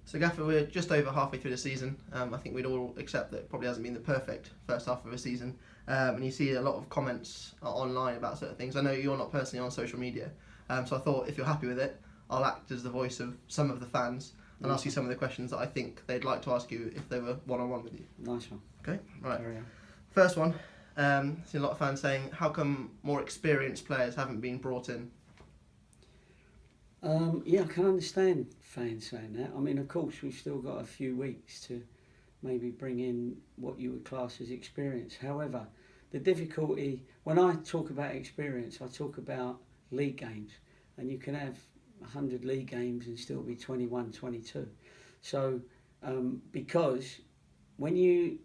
So Gaffer, we're just over halfway through the season. I think we'd all accept that it probably hasn't been the perfect first half of a season. And you see a lot of comments online about certain things. I know you're not personally on social media, so I thought if you're happy with it, I'll act as the voice of some of the fans and ask you some of the questions that I think they'd like to ask you if they were one-on-one with you. Nice one. Okay, right. Carry on. First one, see a lot of fans saying, how come more experienced players haven't been brought in? Yeah, I can understand fans saying that. I mean, of course, we've still got a few weeks to maybe bring in what you would class as experience. However, the difficulty, when I talk about experience, I talk about league games. And you can have 100 league games and still be 21, 22. So, because when you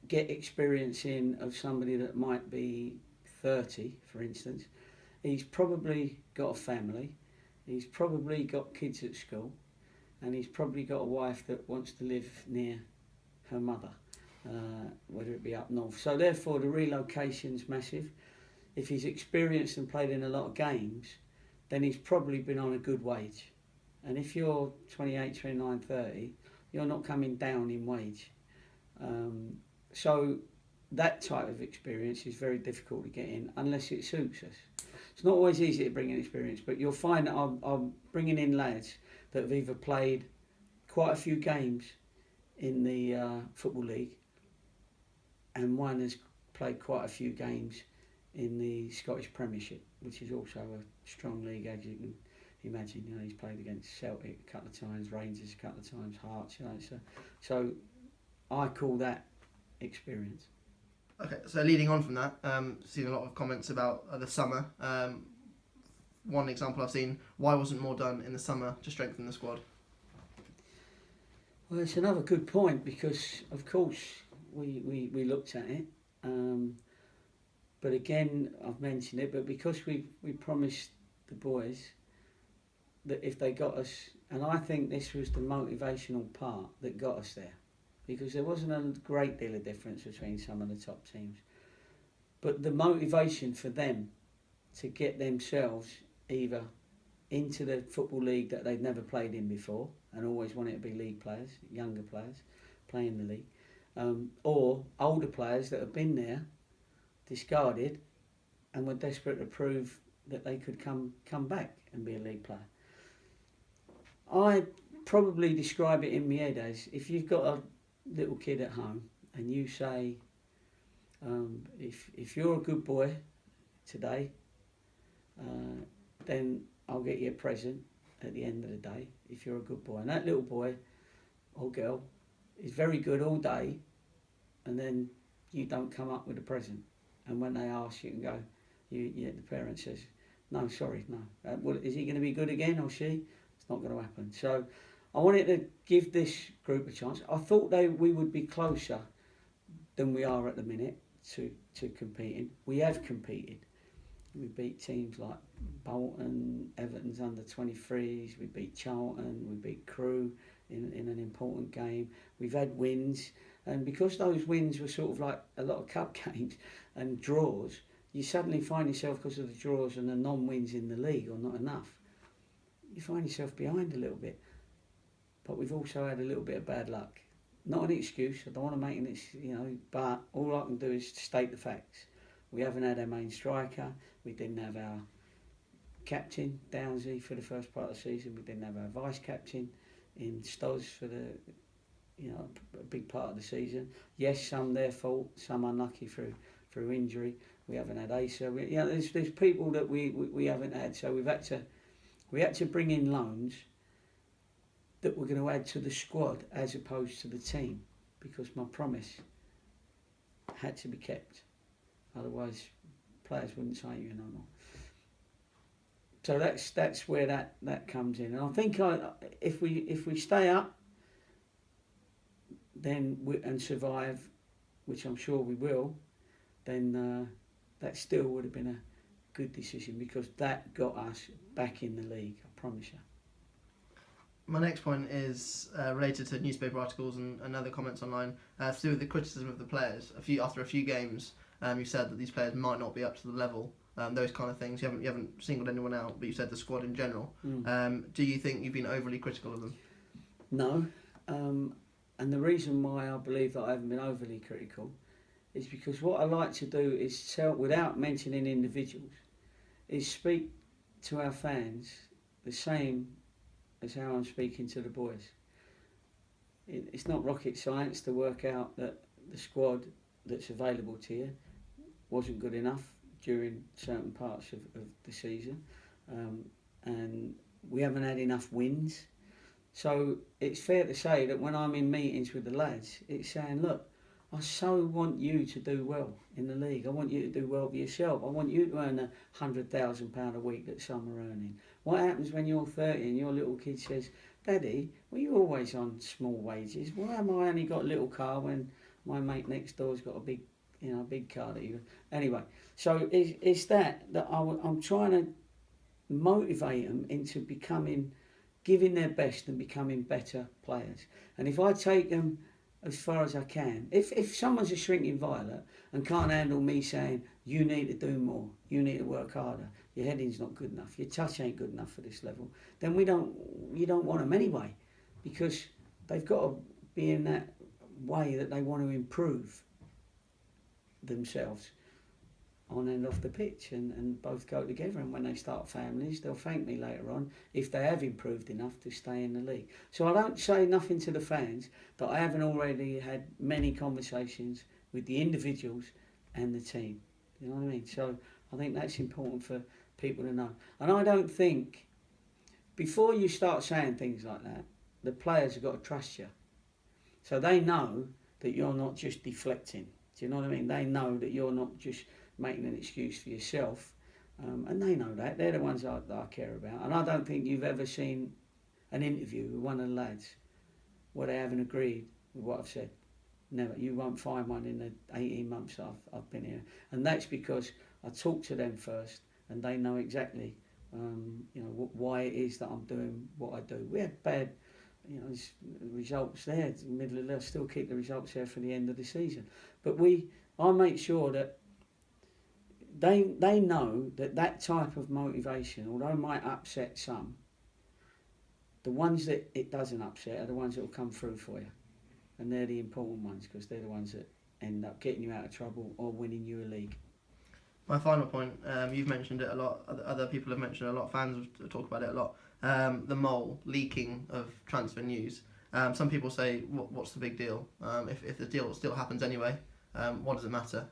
get experience in of somebody that might be 30, for instance, he's probably got a family, he's probably got kids at school, and he's probably got a wife that wants to live near her mother, whether it be up north. So therefore the relocation's massive. If he's experienced and played in a lot of games, then he's probably been on a good wage. And if you're 28, 29, 30, you're not coming down in wage. So that type of experience is very difficult to get in unless it suits us. It's not always easy to bring in experience, but you'll find that I'm bringing in lads that have either played quite a few games in the Football League, and one has played quite a few games in the Scottish Premiership, which is also a strong league, as you can imagine. You know, he's played against Celtic a couple of times, Rangers a couple of times, Hearts. You know, so I call that experience. Okay, so leading on from that, seen a lot of comments about the summer. One example I've seen, why wasn't more done in the summer to strengthen the squad? Well, it's another good point because, of course, we looked at it. But again, I've mentioned it, but because we promised the boys that if they got us, and I think this was the motivational part that got us there, because there wasn't a great deal of difference between some of the top teams. But the motivation for them to get themselves either into the Football League that they'd never played in before and always wanted to be league players, younger players, playing the league, or older players that have been there, discarded, and were desperate to prove that they could come back and be a league player. I probably describe it in my head as, if you've got a little kid at home and you say, if you're a good boy today, then I'll get you a present at the end of the day if you're a good boy. And that little boy or girl is very good all day, and then you don't come up with a present. And when they ask, you can go, the parent says, no, sorry, no. Well, is he going to be good again or she? It's not going to happen. So I wanted to give this group a chance. I thought we would be closer than we are at the minute to competing. We have competed. We beat teams like Bolton, Everton's under 23s, we beat Charlton, we beat Crewe in an important game. We've had wins, and because those wins were sort of like a lot of cup games and draws, you suddenly find yourself, because of the draws and the non-wins in the league, or not enough, you find yourself behind a little bit. But we've also had a little bit of bad luck. Not an excuse, I don't want to make it, but all I can do is state the facts. We haven't had our main striker, we didn't have our captain, Downsy, for the first part of the season, we didn't have our vice-captain in Stoz for a big part of the season. Yes, some their fault, some unlucky through injury. We haven't had Asa. There's people that we haven't had, so we had to bring in loans that we're going to add to the squad as opposed to the team, because my promise had to be kept. Otherwise, players wouldn't sign you no more. So that's where that comes in. And I think if we stay up, then and survive, which I'm sure we will, then that still would have been a good decision, because that got us back in the league. I promise you. My next point is related to newspaper articles and other comments online to do with the criticism of the players. After a few games, you said that these players might not be up to the level. Those kind of things. You haven't singled anyone out, but you said the squad in general. Do you think you've been overly critical of them? No, And the reason why I believe that I haven't been overly critical is because what I like to do is tell, without mentioning individuals, is speak to our fans the same as how I'm speaking to the boys. It's not rocket science to work out that the squad that's available to you wasn't good enough during certain parts of the season, and we haven't had enough wins. So it's fair to say that when I'm in meetings with the lads, it's saying, look, I so want you to do well in the league. I want you to do well for yourself. I want you to earn £100,000 a week that some are earning. What happens when you're 30 and your little kid says, Daddy, well, you're always on small wages. Why am I only got a little car when my mate next door's got a big car that you... Anyway, so it's that I'm trying to motivate them into giving their best and becoming better players. And if I take them as far as I can, if someone's a shrinking violet and can't handle me saying, you need to do more, you need to work harder, your heading's not good enough, your touch ain't good enough for this level, then you don't want them anyway, because they've got to be in that way that they want to improve themselves on and off the pitch, and both go together. And when they start families, they'll thank me later on if they have improved enough to stay in the league. So I don't say nothing to the fans that I haven't already had many conversations with the individuals and the team. You know what I mean? So I think that's important for people to know. And I don't think, before you start saying things like that, the players have got to trust you. So they know that you're not just deflecting. Do you know what I mean? They know that you're not just making an excuse for yourself, and they know that. They're the ones that I care about. And I don't think you've ever seen an interview with one of the lads where they haven't agreed with what I've said. Never. You won't find one in the 18 months I've been here. And that's because I talk to them first, and they know exactly why it is that I'm doing what I do. We had bad results there. They'll still keep the results there for the end of the season. But I make sure that they know that type of motivation, although it might upset some, the ones that it doesn't upset are the ones that will come through for you. And they're the important ones, because they're the ones that end up getting you out of trouble or winning you a league. My final point, you've mentioned it a lot, other people have mentioned it a lot, fans have talked about it a lot, the mole leaking of transfer news. Some people say, what's the big deal? If the deal still happens anyway, what does it matter?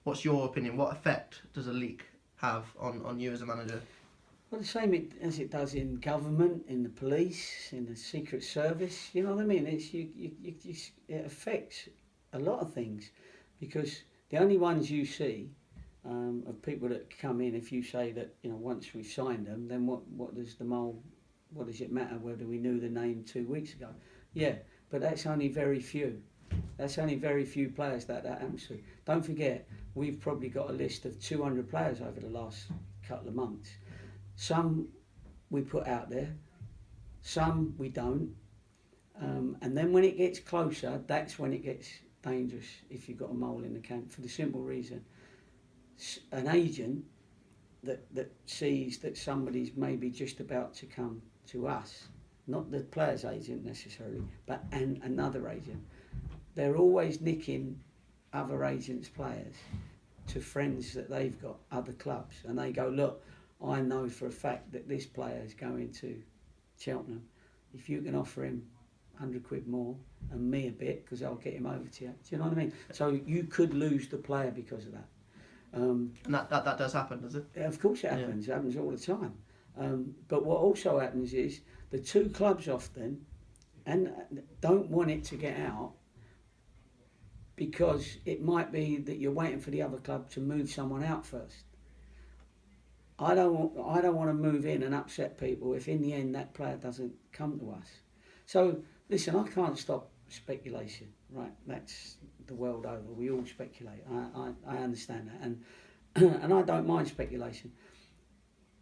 What's your opinion? What effect does a leak have on you as a manager? Well, the same as it does in government, in the police, in the Secret Service. You know what I mean? It affects a lot of things, because the only ones you see of people that come in, if you say that once we've signed them, then what does the mole? What does it matter whether we knew the name 2 weeks ago? Yeah, but that's only very few. That's only very few players that happens to. Don't forget, we've probably got a list of 200 players over the last couple of months. Some we put out there, some we don't. And then when it gets closer, that's when it gets dangerous if you've got a mole in the camp, for the simple reason. An agent that sees that somebody's maybe just about to come to us, not the player's agent necessarily, but another agent, they're always nicking other agents' players to friends that they've got, other clubs, and they go, look, I know for a fact that this player is going to Cheltenham. If you can offer him £100 more and me a bit, because I'll get him over to you. Do you know what I mean? So you could lose the player because of that. And that does happen, does it? Of course it happens. Yeah. It happens all the time. But what also happens is the two clubs often don't want it to get out, because it might be that you're waiting for the other club to move someone out first. I don't want to move in and upset people if in the end that player doesn't come to us. So listen, I can't stop speculation, right? That's the world over. We all speculate. I understand that, and I don't mind speculation.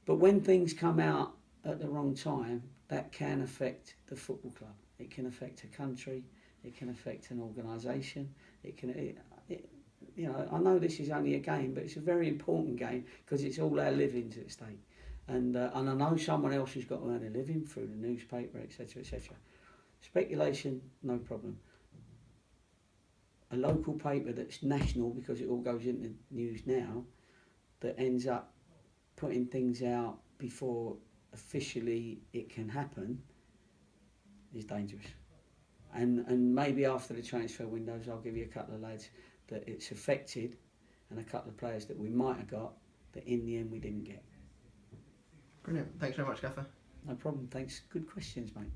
But when things come out at the wrong time, that can affect the football club. It can affect a country. It can affect an organisation. I know this is only a game, but it's a very important game, because it's all our livings at stake. And I know someone else has got to earn a living through the newspaper, etc., etc. Speculation, no problem. A local paper that's national, because it all goes into news now, that ends up putting things out before officially it can happen, is dangerous. And maybe after the transfer windows, I'll give you a couple of lads that it's affected, and a couple of players that we might have got that in the end we didn't get. Brilliant. Thanks very much, Gaffer. No problem. Thanks. Good questions, mate.